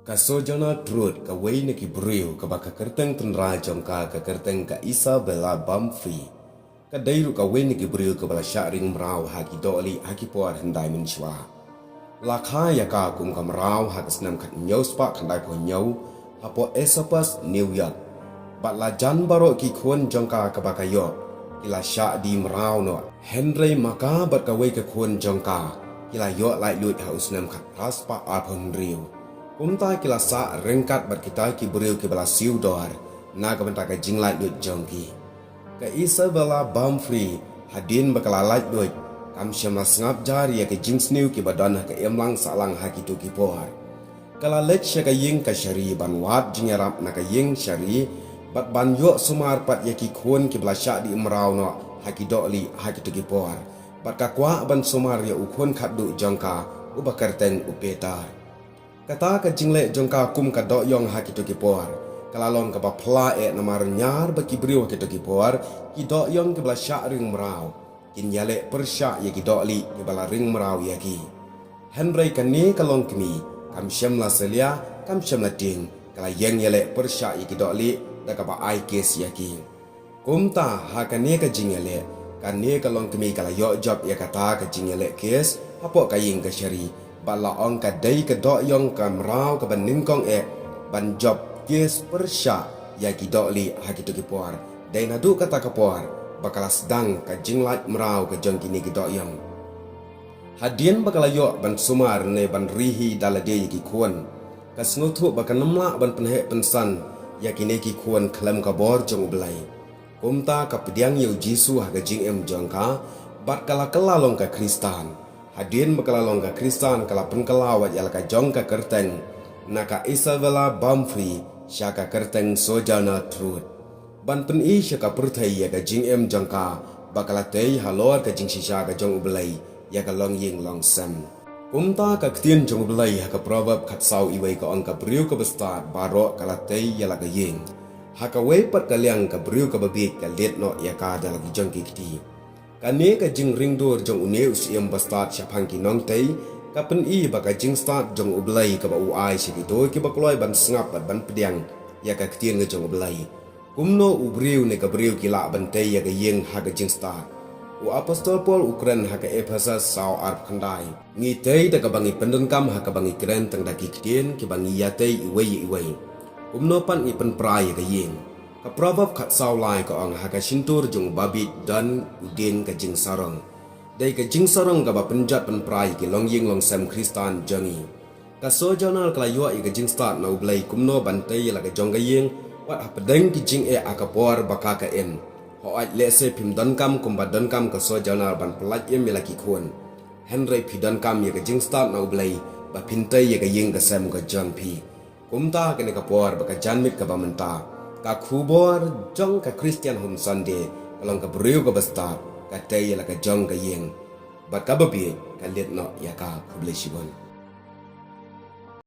Kasojana trut ka wei neki brio ka baka kerteng tenra jongka ka kerteng ka Isabella Bamfree. Ka dairu ka wei neki brio ka bala syaring merau haki doli haki puar hendai menshwa. Lakha ya ka kum ka merau haki senam kat nyau spak handai po nyau hapo esopas New York. Bat la jan barok ki kuan jongka ka baka yok. Kila syak di merau no. Henry maka bat ka wei ka kuan jongka. Kila yok lai lut ha usnam kat raspa alpon riu. Kumtai kila sa rengkat bat kita ki beriu ki bala siu doar na ka benta ka jinglat lut jongki ka Isabella Bamfree hadin bakala lait lut kam syamla sngap jari ya ke jingsniu ki badan ka emlang salang haki tu ki pohar kala lek sya ka ying ka syari ban wat jingarap na ka ying syari bat ban yok sumar pat ya ki khun ki bala syak di imrau no haki doli haki tu ki pohar bat ka kwa ban sumar ya ukhun khat du jongka ubakarten upetar kata ka jingle jongka kum ka dok yong ha kitu ki por kalalon ka bapla namar nyar baki brio kitu ki por ki dok yong ke bala syak ring merau kin yale persyak ye ki dok li ki bala ring merau ye ki Henry kani kalong kini kam syamla selia kam syamla ting kala yeng yale persyak ye ki dok li da ka ba ai kes ye ki kum ta ha kani ka jingle kani kalong kini kala yok job ye kata ka jingle kes apo ka ying ka syari bala ong ka dai ka dok yong ka merau ka ban ningkong ban job kes persya ya ki dok li ha ki tu ki por dai na du kata ka por bakala sedang ka jinglat merau ka jong kini ki dok yong hadien bakala yok ban sumar ne ban rihi dalade ki kuan ka snutu bakal nemla ban penhe pensan ya kini ki kuan klam ka bor jong belai kumta ka pediang yu jisu ha ka jing jong ka bat kala long ka kristan hadin bakala longga kristan kala penkelawat yala ka jong ka kerteng naka Isabella Bamfree syaka kerteng sojana truth ban pen i syaka perthai ya ka jing jongka bakala tei halor ka jing shisha ka jong ubelai ya ka long ying long sam kumta ka ktien jong ubelai ha ka proverb khat sau iwei ka ong ka briu ka bestar barok kala tei yala ka ying ha ka wei pat ka liang ka briu ka babik ka let no ya ka dala ki jong ki kti kane ka jing ringdur jong une usiam bastat syapang ki nong tei kapen i baka jing start jong ublai ka ba uai sigi do ki bakloi ban sngap ban pediang ya ka ktien nge jong ublai kumno ubriu ne ka briu ki la ban tei ya ka yeng ha ka jing start u apostol Paul ukren ha ka Ephesus sau arp khandai ngi tei da ka bangi pendon kam ha ka bangi kren tang da ki ktien ki bangi ya tei iwei kumno pan i pen prai ka yeng ka proverb khat sau lai ka ong ha ka sintur jong babit dan udin ka jing sarong dai ka jing sarong ka ba penjat pen prai ki long ying long sam kristan jangi ka so jonal kala yo i ka jing start na ublai kumno bantai la ka jong ka ying wat ha pedeng ki jing aka por baka ka em ho ai le se pim don kam kum ba don kam ka so jonal ban plaj em la ki khon Henry pi don kam ye ka jing start na ublai ba pintai ye ka ying ka sam ka jong pi kumta ka ne ka por baka janmit ka ba menta ka khubor jong ka Christian home Sunday kalong ka beriu ka basta ka tay la ka jong ka yeng bat ka babi ka let no ya ka publish bon